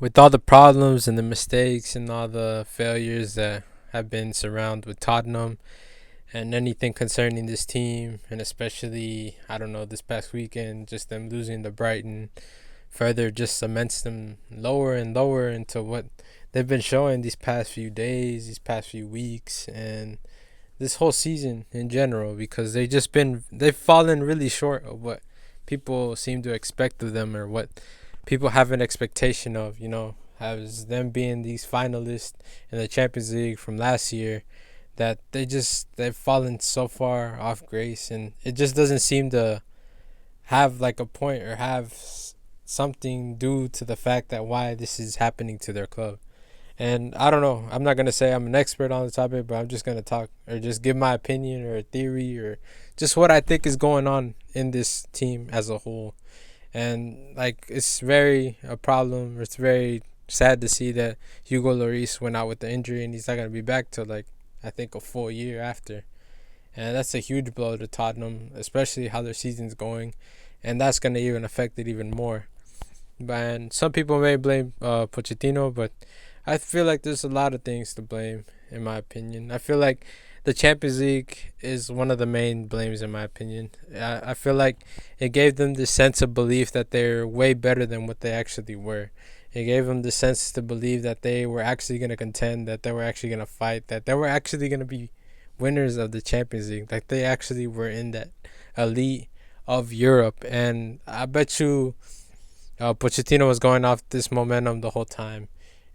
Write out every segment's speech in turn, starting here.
With all the problems and the mistakes and all the failures that have been surrounded with Tottenham and anything concerning this team, and especially, I don't know, this past weekend, just them losing to Brighton further just cements them lower and lower into what they've been showing these past few days, these past few weeks, and this whole season in general, because they've fallen really short of what people seem to expect of them, or what people have an expectation of, as them being these finalists in the Champions League from last year, that they've fallen so far off grace, and it just doesn't seem to have like a point or have something due to the fact that why this is happening to their club. And I don't know. I'm not gonna say I'm an expert on the topic, but I'm just gonna talk or just give my opinion or a theory or just what I think is going on in this team as a whole. And like it's very a problem. It's very sad to see that Hugo Lloris went out with the injury and he's not gonna be back till like I think a full year after. And that's a huge blow to Tottenham, especially how their season's going, and that's gonna even affect it even more. And some people may blame Pochettino, but I feel like there's a lot of things to blame, in my opinion. I feel like the Champions League is one of the main blames, in my opinion. I feel like it gave them the sense of belief that they're way better than what they actually were. It gave them the sense to believe that they were actually going to contend, that they were actually going to fight, that they were actually going to be winners of the Champions League, like they actually were in that elite of Europe. And I bet you Pochettino was going off this momentum the whole time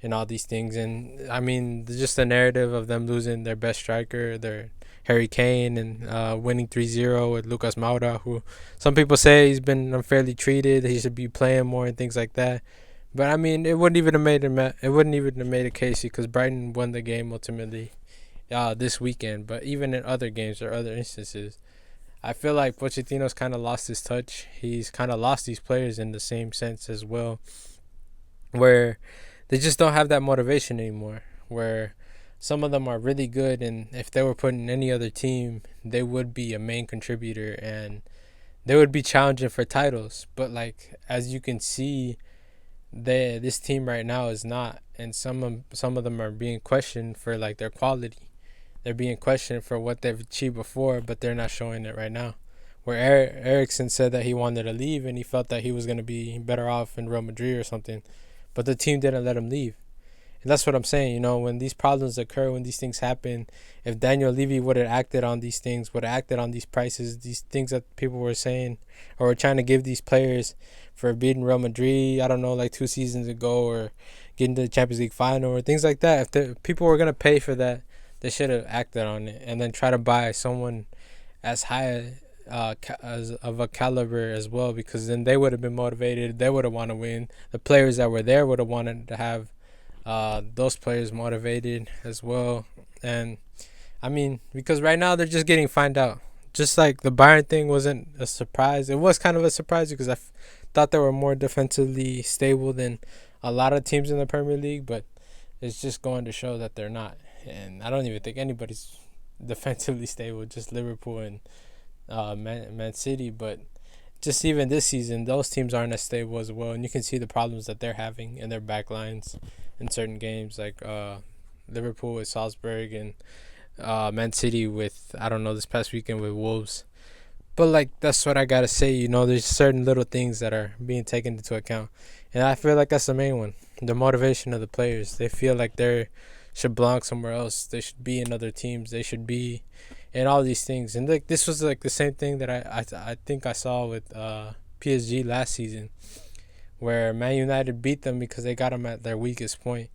and all these things. And I mean, just the narrative of them losing their best striker, their Harry Kane, and winning 3-0 with Lucas Moura, who some people say he's been unfairly treated. He should be playing more and things like that. But I mean, it wouldn't even have made a case because Brighton won the game ultimately this weekend. But even in other games or other instances, I feel like Pochettino's kind of lost his touch. He's kind of lost these players in the same sense as well, where they just don't have that motivation anymore. Where some of them are really good, and if they were put in any other team, they would be a main contributor and they would be challenging for titles. But like as you can see, this team right now is not, and some of them are being questioned for like their quality. They're being questioned for what they've achieved before, but they're not showing it right now. Where Ericsson said that he wanted to leave and he felt that he was going to be better off in Real Madrid or something, but the team didn't let him leave. And that's what I'm saying. When these problems occur, when these things happen, if Daniel Levy would have acted on these things, would have acted on these prices, these things that people were saying or were trying to give these players for beating Real Madrid, I don't know, like 2 seasons ago, or getting to the Champions League final or things like that. If the people were going to pay for that, they should have acted on it and then try to buy someone as high as of a caliber as well, because then they would have been motivated. They would have wanted to win. The players that were there would have wanted to have those players motivated as well. And I mean, because right now they're just getting fined out. Just like the Bayern thing wasn't a surprise. It was kind of a surprise because thought they were more defensively stable than a lot of teams in the Premier League, but it's just going to show that they're not. And I don't even think anybody's defensively stable, just Liverpool and Man City. But just even this season, those teams aren't as stable as well. And you can see the problems that they're having in their back lines in certain games, like Liverpool with Salzburg and Man City with, I don't know, this past weekend with Wolves. But like that's what I gotta say. There's certain little things that are being taken into account, and I feel like that's the main one: the motivation of the players. They feel like they should belong somewhere else. They should be in other teams. They should be in all these things. And like this was like the same thing that I think I saw with PSG last season, where Man United beat them because they got them at their weakest point,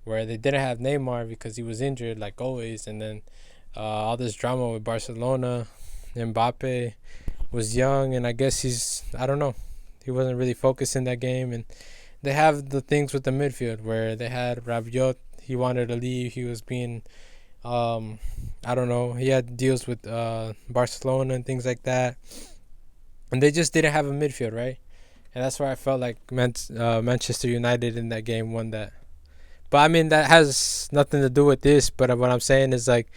where they didn't have Neymar because he was injured like always, and then all this drama with Barcelona. Mbappe was young, and I guess I don't know, he wasn't really focused in that game. And they have the things with the midfield where they had Rabiot. He wanted to leave. He was being, I don't know, he had deals with Barcelona and things like that. And they just didn't have a midfield, right? And that's where I felt like Manchester United in that game won that. But I mean, that has nothing to do with this. But what I'm saying is like,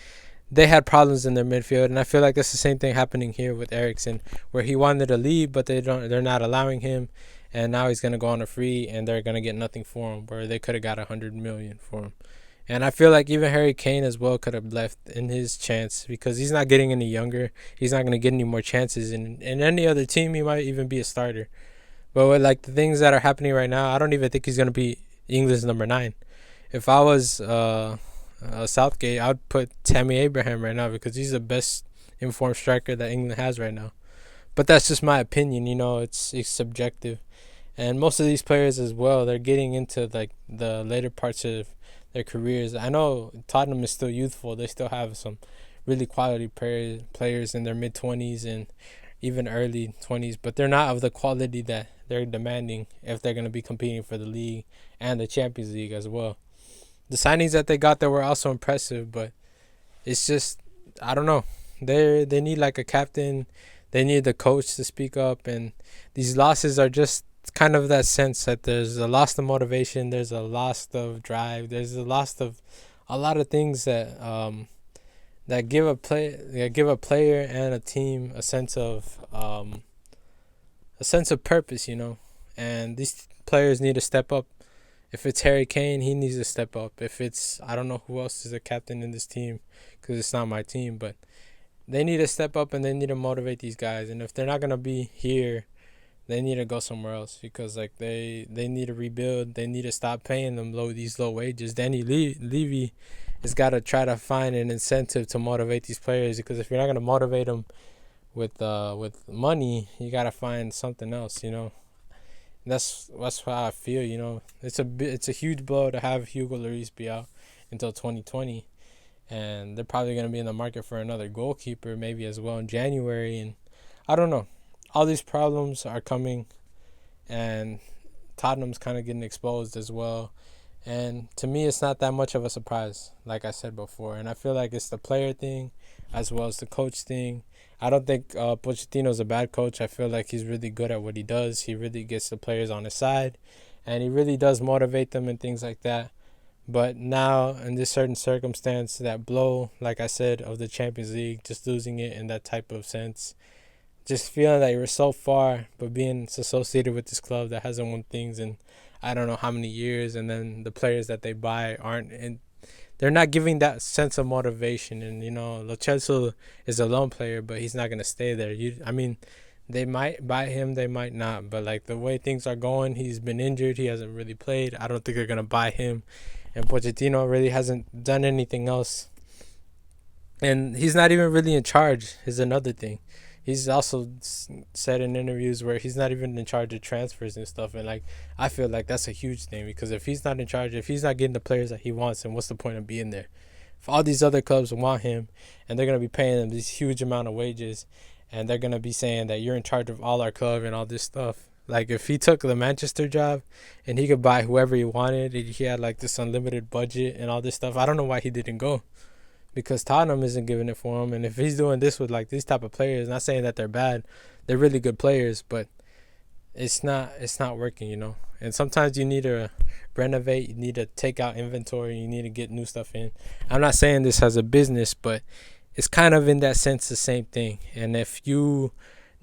they had problems in their midfield, and I feel like that's the same thing happening here with Ericsson, where he wanted to leave, but they're not allowing him, and now he's gonna go on a free, and they're gonna get nothing for him, where they could have got 100 million for him. And I feel like even Harry Kane as well could have left in his chance, because he's not getting any younger. He's not gonna get any more chances in any other team. He might even be a starter. But with like the things that are happening right now, I don't even think he's gonna be England's number 9. If I was Southgate, I'd put Tammy Abraham right now, because he's the best informed striker that England has right now. But that's just my opinion. It's subjective. And most of these players as well, they're getting into like the later parts of their careers. I know Tottenham is still youthful. They still have some really quality players in their mid-20s and even early 20s, but they're not of the quality that they're demanding if they're going to be competing for the league and the Champions League as well. The signings that they got there were also impressive, but it's just, I don't know. They need like a captain. They need the coach to speak up, and these losses are just kind of that sense that there's a loss of motivation, there's a loss of drive, there's a loss of a lot of things that give a player and a team a sense of purpose, and these players need to step up. If it's Harry Kane, he needs to step up. If it's, I don't know who else is a captain in this team, because it's not my team, but they need to step up and they need to motivate these guys. And if they're not gonna be here, they need to go somewhere else, because like they need to rebuild. They need to stop paying them these low wages. Danny Levy has got to try to find an incentive to motivate these players, because if you're not gonna motivate them with money, you gotta find something else. That's how I feel. It's a huge blow to have Hugo Lloris be out until 2020, and they're probably gonna be in the market for another goalkeeper maybe as well in January. And I don't know. All these problems are coming, and Tottenham's kind of getting exposed as well. And to me, it's not that much of a surprise, like I said before. And I feel like it's the player thing as well as the coach thing. I don't think Pochettino's a bad coach. I feel like he's really good at what he does. He really gets the players on his side, and he really does motivate them and things like that. But now, in this certain circumstance, that blow, like I said, of the Champions League, just losing it in that type of sense, just feeling that you were so far, but being associated with this club that hasn't won things in I don't know how many years, and then the players that they buy aren't in. They're not giving that sense of motivation. And Lo Celso is a lone player, but he's not gonna stay there. They might buy him, they might not. But like the way things are going, he's been injured. He hasn't really played. I don't think they're gonna buy him, and Pochettino really hasn't done anything else. And he's not even really in charge. Is another thing. He's also said in interviews where he's not even in charge of transfers and stuff. And like, I feel like that's a huge thing, because if he's not in charge, if he's not getting the players that he wants, then what's the point of being there? If all these other clubs want him and they're gonna be paying him this huge amount of wages, and they're gonna be saying that you're in charge of all our club and all this stuff. Like if he took the Manchester job and he could buy whoever he wanted, he had like this unlimited budget and all this stuff. I don't know why he didn't go, because Tottenham isn't giving it for him. And if he's doing this with like these type of players, not saying that they're bad, they're really good players, but it's not working. And sometimes you need to renovate, you need to take out inventory, you need to get new stuff in. I'm not saying this as a business, but it's kind of in that sense the same thing. And if you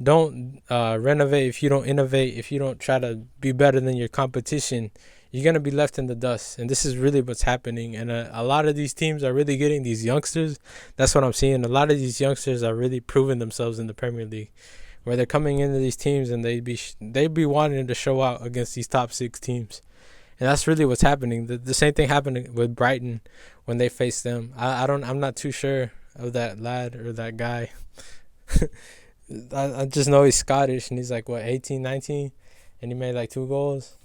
don't renovate, if you don't innovate, if you don't try to be better than your competition, you're going to be left in the dust. And this is really what's happening. And a lot of these teams are really getting these youngsters. That's what I'm seeing. A lot of these youngsters are really proving themselves in the Premier League, where they're coming into these teams and they be wanting to show out against these top 6 teams. And that's really what's happening. The same thing happened with Brighton when they faced them. I'm not too sure of that lad or that guy. I just know he's Scottish, and he's like, 18, 19? And he made like 2 goals.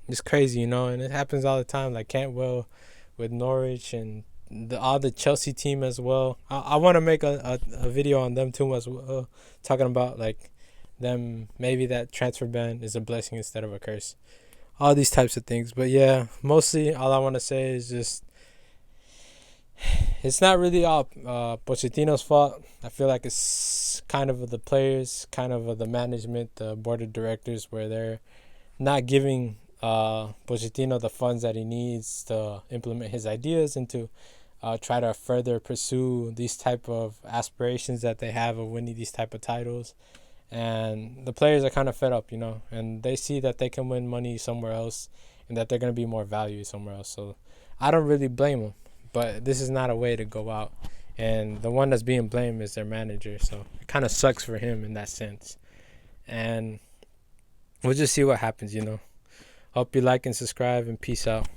It's crazy, and it happens all the time. Like Cantwell with Norwich, and all the Chelsea team as well. I want to make a video on them too as well, talking about like them. Maybe that transfer ban is a blessing instead of a curse. All these types of things. But yeah, mostly all I want to say is just it's not really all Pochettino's fault. I feel like it's kind of the players, kind of the management, the board of directors, where they're not giving Pochettino the funds that he needs to implement his ideas and to try to further pursue these type of aspirations that they have of winning these type of titles. And the players are kind of fed up, and they see that they can win money somewhere else and that they're going to be more valued somewhere else. So I don't really blame them, but this is not a way to go out. And the one that's being blamed is their manager. So it kind of sucks for him in that sense. And we'll just see what happens. Hope you like and subscribe, and peace out.